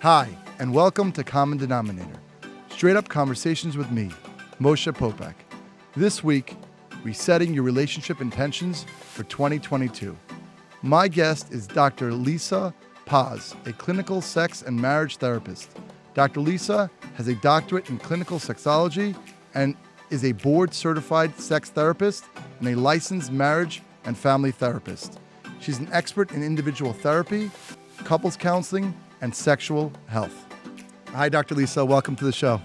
Hi, and welcome to Common Denominator, straight up conversations with me, Moshe Popack. This week, resetting your relationship intentions for 2022. My guest is Dr. Lisa Paz, a clinical sex and marriage therapist. Dr. Lisa has a doctorate in clinical sexology and is a board-certified sex therapist and a licensed marriage and family therapist. She's an expert in individual therapy, couples counseling, and sexual health. Hi, Dr. Lisa. Welcome to the show.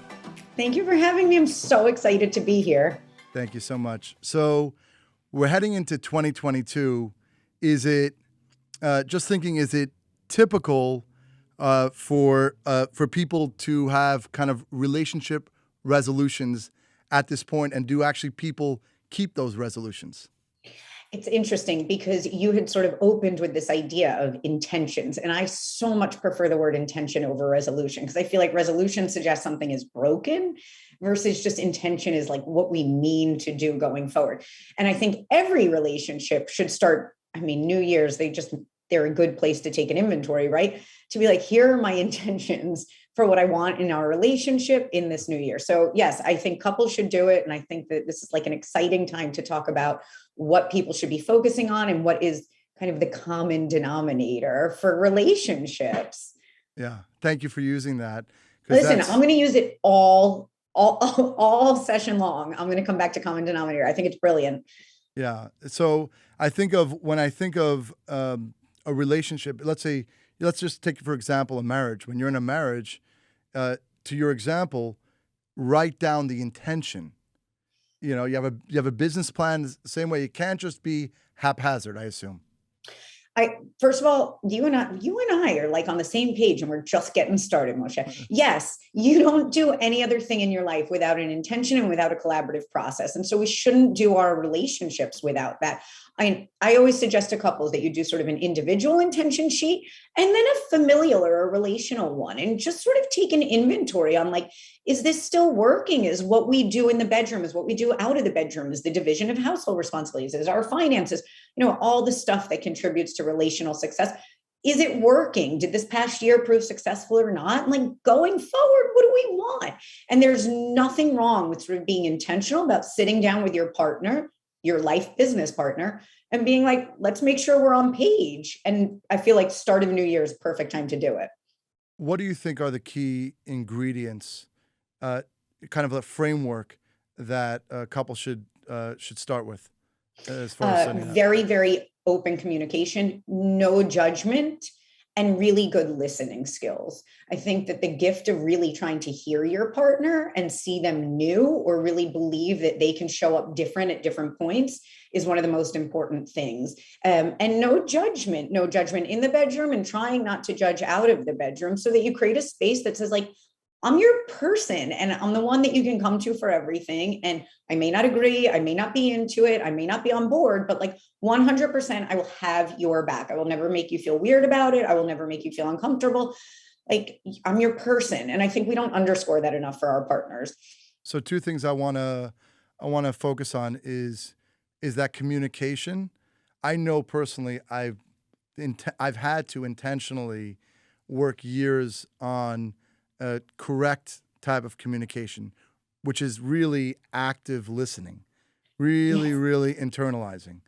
Thank you for having me. I'm so excited to be here. Thank you so much. So we're heading into 2022. Is it, is it typical for people to have kind of relationship resolutions at this point, and do actually people keep those resolutions? It's interesting because you had sort of opened with this idea of intentions, and I so much prefer the word intention over resolution because I feel like resolution suggests something is broken versus just intention is like what we mean to do going forward. And I think every relationship should start, New Year's, they're a good place to take an inventory, right? To be like, here are my intentions for what I want in our relationship in this new year. So yes, I think couples should do it. And I think that this is like an exciting time to talk about what people should be focusing on and what is kind of the common denominator for relationships. Yeah. Thank you for using that. Listen, I'm going to use it all session long. I'm going to come back to common denominator. I think it's brilliant. Yeah. So when I think of a relationship, let's just take, for example, a marriage. When you're in a marriage, to your example, write down the intention. You know, you have a business plan the same way. It can't just be haphazard, I assume. First of all, you and I are like on the same page, and we're just getting started, Moshe. Yes, you don't do any other thing in your life without an intention and without a collaborative process. And so we shouldn't do our relationships without that. I always suggest to couples that you do sort of an individual intention sheet and then a familial or a relational one, and just sort of take an inventory on like, is this still working? Is what we do in the bedroom, is what we do out of the bedroom, is the division of household responsibilities, is our finances, all the stuff that contributes to relational success. Is it working? Did this past year prove successful or not? Like going forward, what do we want? And there's nothing wrong with sort of being intentional about sitting down with your partner, your life business partner, and being like, let's make sure we're on page. And I feel like start of New Year is perfect time to do it. What do you think are the key ingredients, kind of a framework that a couple should start with? As far as very, very open communication, no judgment, and really good listening skills. I think that the gift of really trying to hear your partner and see them new, or really believe that they can show up different at different points, is one of the most important things. And no judgment in the bedroom, and trying not to judge out of the bedroom, so that you create a space that says like, I'm your person and I'm the one that you can come to for everything. And I may not agree, I may not be into it, I may not be on board, but like 100%, I will have your back. I will never make you feel weird about it. I will never make you feel uncomfortable. Like, I'm your person. And I think we don't underscore that enough for our partners. So two things I want to focus on is that communication. I know personally I've had to intentionally work years on a correct type of communication, which is really active listening, really internalizing.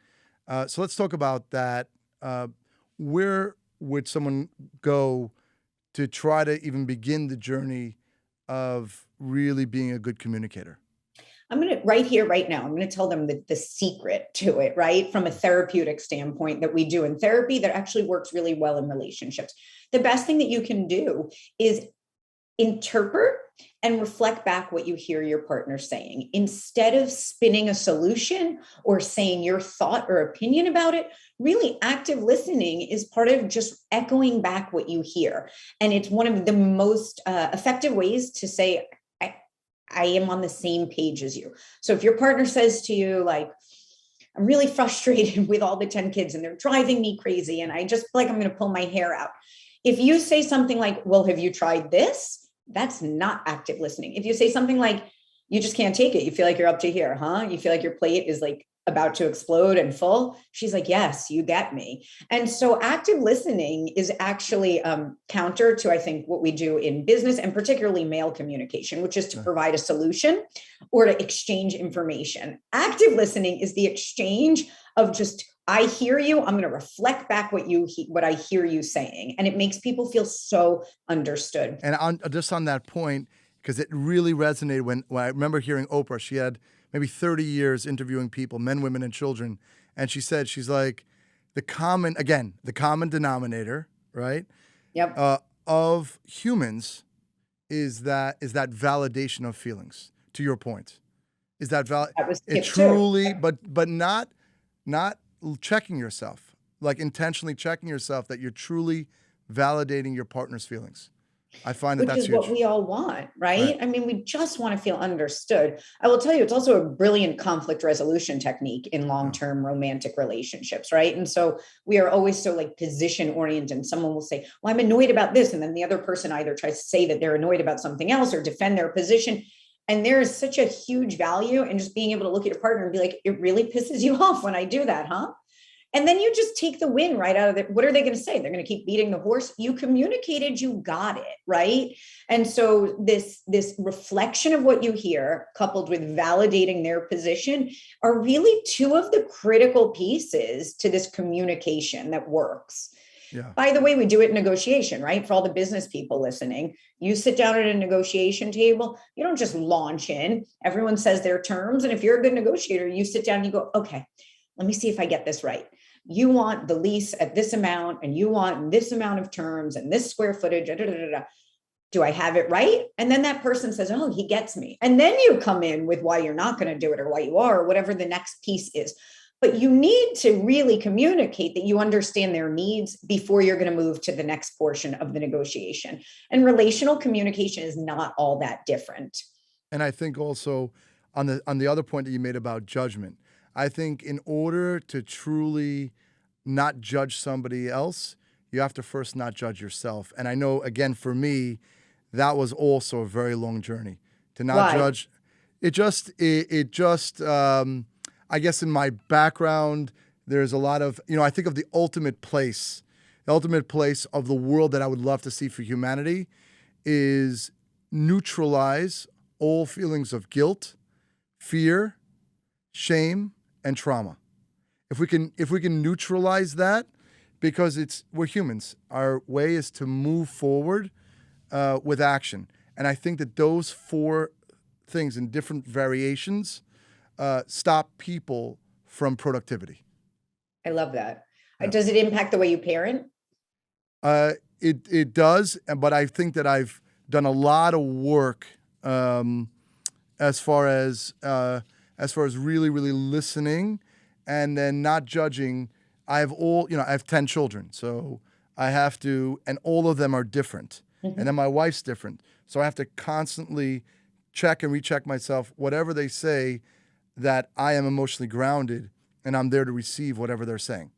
So let's talk about that. Where would someone go to try to even begin the journey of really being a good communicator? I'm going to, right here, right now, I'm going to tell them the secret to it, right? From a therapeutic standpoint that we do in therapy that actually works really well in relationships. The best thing that you can do is interpret and reflect back what you hear your partner saying. Instead of spinning a solution or saying your thought or opinion about it, really active listening is part of just echoing back what you hear. And it's one of the most effective ways to say, I am on the same page as you. So if your partner says to you, like, I'm really frustrated with all the 10 kids and they're driving me crazy and I just feel like I'm going to pull my hair out. If you say something like, well, have you tried this? That's not active listening. If you say something like, you just can't take it, you feel like you're up to here, huh? You feel like your plate is like about to explode and full, she's like, yes, you get me. And so active listening is actually counter to, I think, what we do in business and particularly male communication, which is to provide a solution or to exchange information. Active listening is the exchange of just, I hear you, I'm going to reflect back what I hear you saying. And it makes people feel so understood. And just on that point, because it really resonated when I remember hearing Oprah. She had maybe 30 years interviewing people, men, women, and children. And she said, she's like, the common denominator, right? Yep. Of humans is that validation of feelings, to your point. Is that it truly, but not checking yourself, like intentionally checking yourself that you're truly validating your partner's feelings. I find that's huge. Which is what we all want, right? I mean, we just want to feel understood. I will tell you, it's also a brilliant conflict resolution technique in long-term romantic relationships, right? And so we are always so like position oriented. And someone will say, well, I'm annoyed about this. And then the other person either tries to say that they're annoyed about something else or defend their position. And there is such a huge value in just being able to look at your partner and be like, it really pisses you off when I do that, huh? And then you just take the win right out of it. What are they going to say? They're going to keep beating the horse. You communicated, you got it, right? And so this reflection of what you hear, coupled with validating their position, are really two of the critical pieces to this communication that works. Yeah. By the way, we do it in negotiation, right? For all the business people listening, you sit down at a negotiation table, you don't just launch in. Everyone says their terms. And if you're a good negotiator, you sit down and you go, okay, let me see if I get this right. You want the lease at this amount, and you want this amount of terms and this square footage. Do I have it right? And then that person says, oh, he gets me. And then you come in with why you're not going to do it or why you are, or whatever the next piece is. But you need to really communicate that you understand their needs before you're going to move to the next portion of the negotiation. And relational communication is not all that different. And I think also on the other point that you made about judgment, I think in order to truly not judge somebody else, you have to first not judge yourself. And I know, again, for me, that was also a very long journey to not judge. It just, I guess in my background, there's a lot of, I think of the ultimate place of the world that I would love to see for humanity is neutralize all feelings of guilt, fear, shame, and trauma. If we can neutralize that, because we're humans, our way is to move forward with action. And I think that those four things in different variations stop people from productivity. I love that. Yeah. Does it impact the way you parent? It does, but I think that I've done a lot of work as far as really, really listening and then not judging. I have 10 children, so I have to, and all of them are different. Mm-hmm. And then my wife's different. So I have to constantly check and recheck myself, whatever they say, that I am emotionally grounded and I'm there to receive whatever they're saying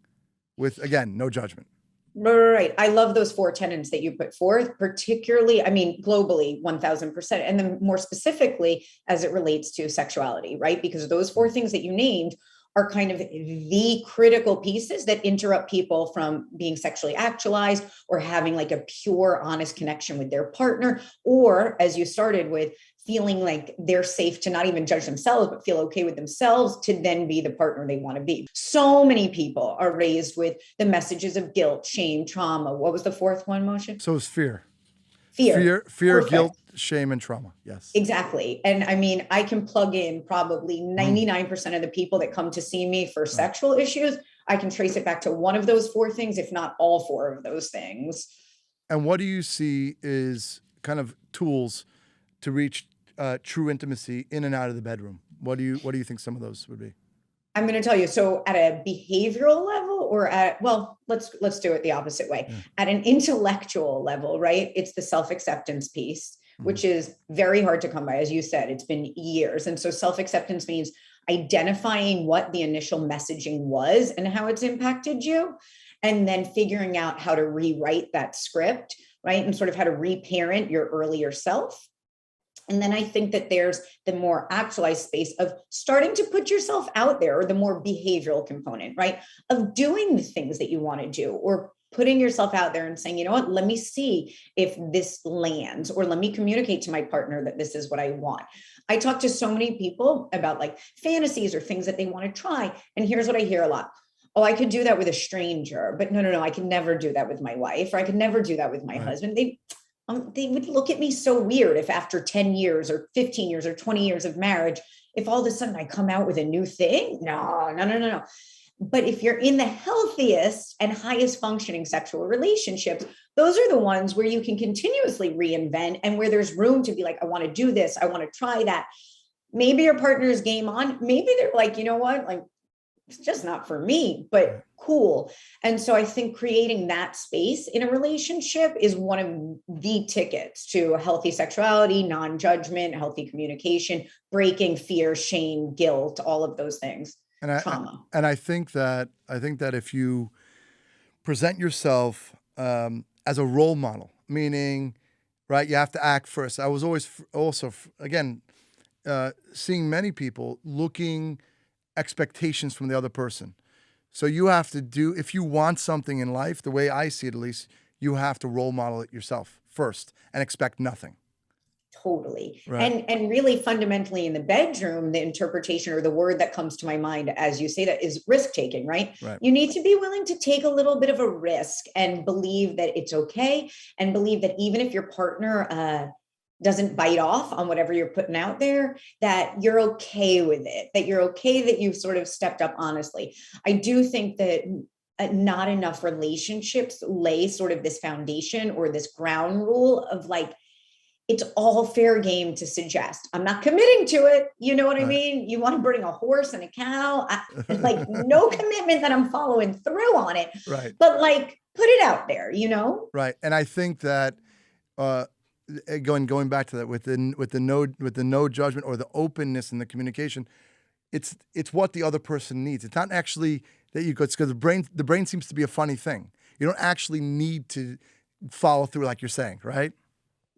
with, again, no judgment. Right. I love those four tenets that you put forth, particularly, globally, 1000%. And then more specifically, as it relates to sexuality, right? Because those four things that you named are kind of the critical pieces that interrupt people from being sexually actualized or having like a pure, honest connection with their partner, or as you started with, feeling like they're safe to not even judge themselves, but feel okay with themselves to then be the partner they want to be. So many people are raised with the messages of guilt, shame, trauma. What was the fourth one, Moshe? So it's fear. Fear, guilt, shame, and trauma. Yes. Exactly. And I can plug in probably 99% of the people that come to see me for sexual issues. I can trace it back to one of those four things, if not all four of those things. And what do you see is kind of tools to reach true intimacy in and out of the bedroom? What do you think some of those would be? I'm going to tell you. So at a behavioral level let's do it the opposite way. Yeah. At an intellectual level, right? It's the self-acceptance piece, which is very hard to come by. As you said, it's been years. And so self-acceptance means identifying what the initial messaging was and how it's impacted you, and then figuring out how to rewrite that script, right? And sort of how to reparent your earlier self. And then I think that there's the more actualized space of starting to put yourself out there, or the more behavioral component, right? Of doing the things that you want to do, or putting yourself out there and saying, you know what, let me see if this lands, or let me communicate to my partner that this is what I want. I talk to so many people about like fantasies or things that they want to try. And here's what I hear a lot. Oh, I could do that with a stranger, but no, I could never do that with my wife, or I could never do that with my husband. They would look at me so weird if after 10 years or 15 years or 20 years of marriage, if all of a sudden I come out with a new thing. No. But if you're in the healthiest and highest functioning sexual relationships, those are the ones where you can continuously reinvent, and where there's room to be like, I want to do this, I want to try that. Maybe your partner's game on, maybe they're like, you know what, like, it's just not for me, but cool. And so I think creating that space in a relationship is one of the tickets to healthy sexuality, non-judgment, healthy communication, breaking fear, shame, guilt, all of those things. Trauma. I think that if you present yourself as a role model, meaning, right, you have to act first. I was always also, again, seeing many people looking expectations from the other person. So you have to do, if you want something in life, the way I see it at least, you have to role model it yourself first and expect nothing. Totally. Right. And really fundamentally in the bedroom, the interpretation or the word that comes to my mind as you say that is risk taking, right? You need to be willing to take a little bit of a risk and believe that it's okay, and believe that even if your partner doesn't bite off on whatever you're putting out there, that you're okay with it, that you're okay that you've sort of stepped up honestly. I do think that not enough relationships lay sort of this foundation or this ground rule of like, it's all fair game to suggest. I'm not committing to it. You know what I mean? You want to bring a horse and a cow, like no commitment that I'm following through on it. Right. But like, put it out there, you know? Right. And I think that going back to that with the no judgment or the openness in the communication, it's what the other person needs. It's not actually that you go, it's because the brain seems to be a funny thing. You don't actually need to follow through like you're saying, right?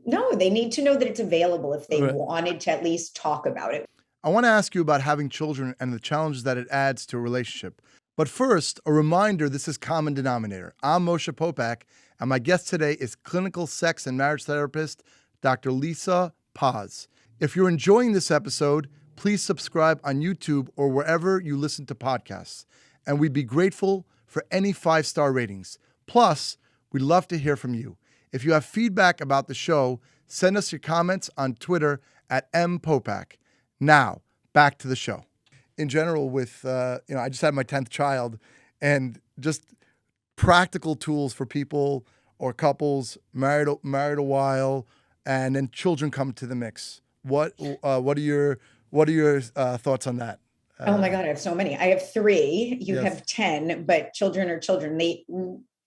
No, they need to know that it's available if they wanted to at least talk about it. I want to ask you about having children and the challenges that it adds to a relationship. But first, a reminder, this is Common Denominator. I'm Moshe Popack, and my guest today is clinical sex and marriage therapist, Dr. Lisa Paz. If you're enjoying this episode, please subscribe on YouTube or wherever you listen to podcasts. And we'd be grateful for any 5-star ratings. Plus, we'd love to hear from you. If you have feedback about the show, send us your comments on Twitter at @mpopack. Now, back to the show. In general, with I just had my 10th child, and just practical tools for people or couples married a while, and then children come to the mix. What are your thoughts on that? Oh my God, I have so many. I have 3. You have 10, but children are children. They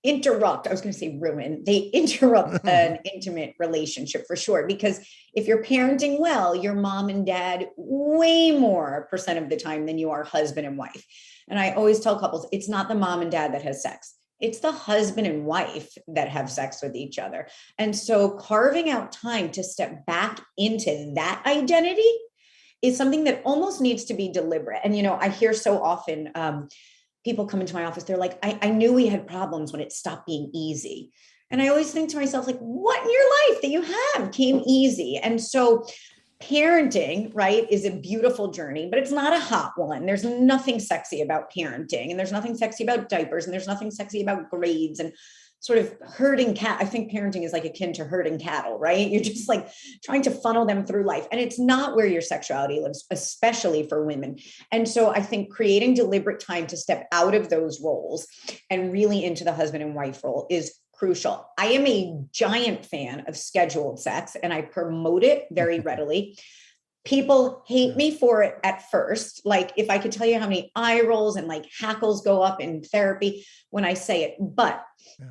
interrupt. I was going to say ruin. They interrupt an intimate relationship for sure. Because if you're parenting well, you're mom and dad way more % of the time than you are husband and wife. And I always tell couples, it's not the mom and dad that has sex. It's the husband and wife that have sex with each other. And so carving out time to step back into that identity is something that almost needs to be deliberate. And, I hear so often, people come into my office, they're like, I knew we had problems when it stopped being easy. And I always think to myself, like, what in your life that you have came easy? And so parenting, right, is a beautiful journey, but it's not a hot one. There's nothing sexy about parenting, and there's nothing sexy about diapers, and there's nothing sexy about grades and sort of herding cat. I think parenting is like akin to herding cattle, right? You're just like trying to funnel them through life. And it's not where your sexuality lives, especially for women. And so I think creating deliberate time to step out of those roles and really into the husband and wife role is crucial. I am a giant fan of scheduled sex, and I promote it very readily. People hate me for it at first. Like, if I could tell you how many eye rolls and like hackles go up in therapy when I say it, but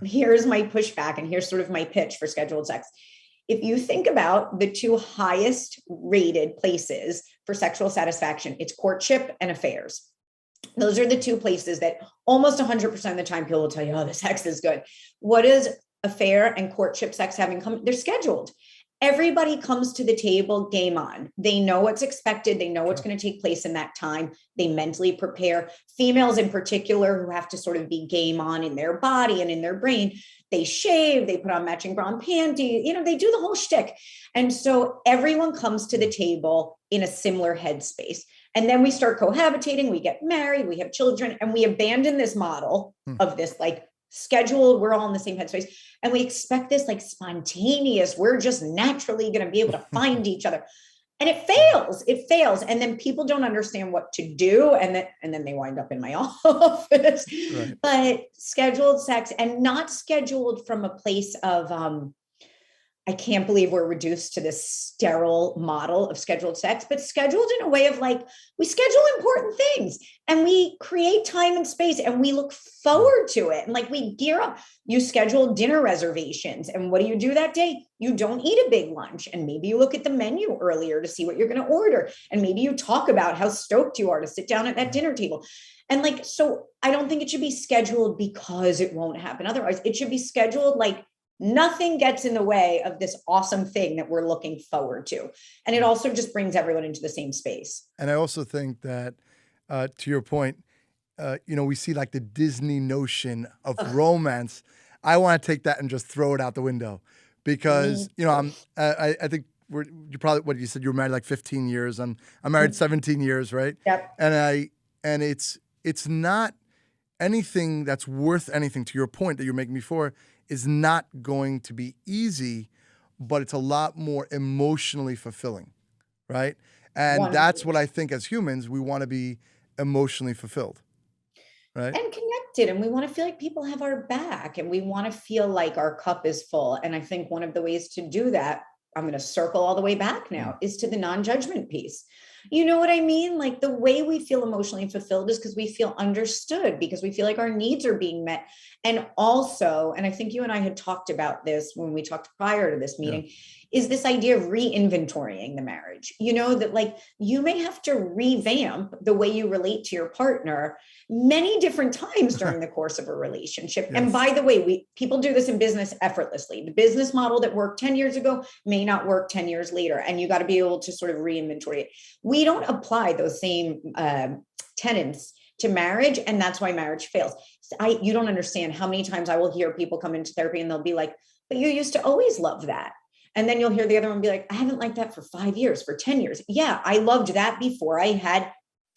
here's my pushback, and here's sort of my pitch for scheduled sex. If you think about the 2 highest rated places for sexual satisfaction, it's courtship and affairs. Those are the 2 places that almost 100% of the time people will tell you, oh, the sex is good. What does affair and courtship sex have in common? They're scheduled. everybody comes to the table game on. They know what's expected. They know what's going to take place in that time. They mentally prepare. Females in particular who have to sort of be game on in their body and in their brain, they shave, they put on matching bra and panties, they do the whole shtick. And so everyone comes to the table in a similar headspace. And then we start cohabitating, we get married, we have children, and we abandon this model of this like scheduled, we're all in the same headspace. And we expect this like spontaneous, we're just naturally going to be able to find each other. And it fails. And then people don't understand what to do. And then they wind up in my office. Right. But scheduled sex, and not scheduled from a place of, I can't believe we're reduced to this sterile model of scheduled sex, but scheduled in a way of like, we schedule important things and we create time and space and we look forward to it. And like we gear up, you schedule dinner reservations. And what do you do that day? You don't eat a big lunch. And maybe you look at the menu earlier to see what you're going to order. And maybe you talk about how stoked you are to sit down at that dinner table. And like, so I don't think it should be scheduled because it won't happen otherwise. It should be scheduled like, nothing gets in the way of this awesome thing that we're looking forward to. And it also just brings everyone into the same space. And I also think that, to your point, we see like the Disney notion of romance. I want to take that and just throw it out the window because, I think you probably, what you said, you were married like 15 years. I'm married 17 years, right? Yep. And it's not anything that's worth anything, to your point that you're making before, is not going to be easy, but it's a lot more emotionally fulfilling, right? And 100%. That's what I think as humans, we want to be emotionally fulfilled, right? And connected, and we want to feel like people have our back, and we want to feel like our cup is full. And I think one of the ways to do that, I'm going to circle all the way back now, is to the non-judgment piece. You know what I mean? Like the way we feel emotionally fulfilled is because we feel understood, because we feel like our needs are being met. And also, and I think you and I had talked about this when we talked prior to this meeting, is this idea of reinventorying the marriage. That like you may have to revamp the way you relate to your partner many different times during the course of a relationship. Yes. And by the way, people do this in business effortlessly. The business model that worked 10 years ago may not work 10 years later. And you got to be able to sort of reinventory it. We don't apply those same tenets to marriage. And that's why marriage fails. You don't understand how many times I will hear people come into therapy and they'll be like, but you used to always love that. And then you'll hear the other one be like, I haven't liked that for 5 years, for 10 years. Yeah, I loved that before I had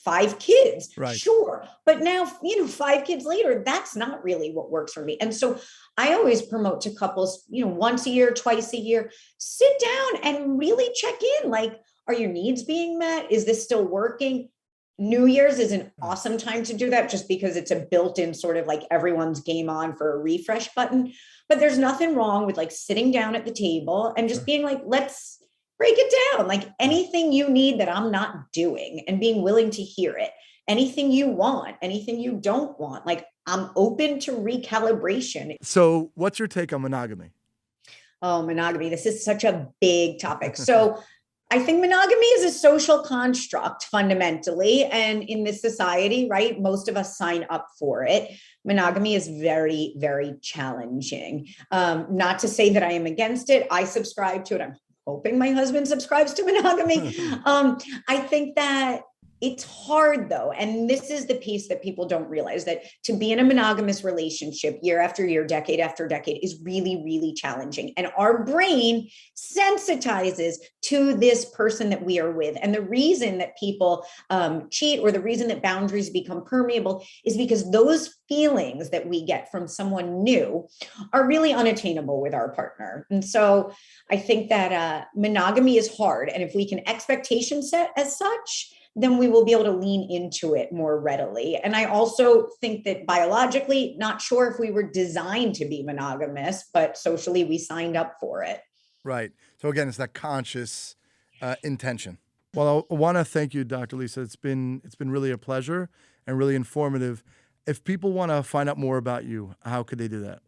5 kids. Right. Sure. But now, 5 kids later, that's not really what works for me. And so I always promote to couples, once a year, twice a year, sit down and really check in. Like, are your needs being met? Is this still working? New Year's is an awesome time to do that just because it's a built-in sort of like everyone's game on for a refresh button. But there's nothing wrong with like sitting down at the table and just being like, let's break it down. Like anything you need that I'm not doing and being willing to hear it. Anything you want, anything you don't want. Like I'm open to recalibration. So what's your take on monogamy? Oh, monogamy. This is such a big topic. So I think monogamy is a social construct fundamentally. And in this society, right, most of us sign up for it. Monogamy is very, very challenging. Not to say that I am against it. I subscribe to it. I'm hoping my husband subscribes to monogamy. I think that it's hard though. And this is the piece that people don't realize, that to be in a monogamous relationship year after year, decade after decade is really, really challenging. And our brain sensitizes to this person that we are with. And the reason that people cheat, or the reason that boundaries become permeable, is because those feelings that we get from someone new are really unattainable with our partner. And so I think that monogamy is hard. And if we can expectation set as such, then we will be able to lean into it more readily. And I also think that biologically, not sure if we were designed to be monogamous, but socially we signed up for it. Right. So again, it's that conscious intention. Well, I want to thank you, Dr. Lisa. It's been really a pleasure and really informative. If people want to find out more about you, how could they do that?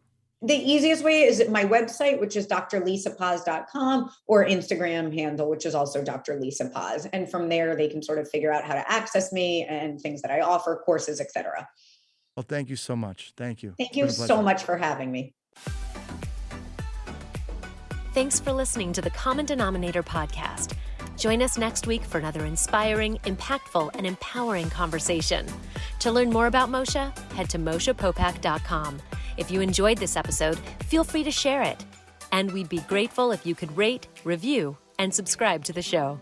The easiest way is at my website, which is drlisapaz.com, or Instagram handle, which is also Dr. Lisa Paz. And from there, they can sort of figure out how to access me and things that I offer, courses, etc. Well, thank you so much. Thank you. Thank you so much for having me. Thanks for listening to the Common Denominator podcast. Join us next week for another inspiring, impactful, and empowering conversation. To learn more about Moshe, head to MoshePopack.com. If you enjoyed this episode, feel free to share it. And we'd be grateful if you could rate, review, and subscribe to the show.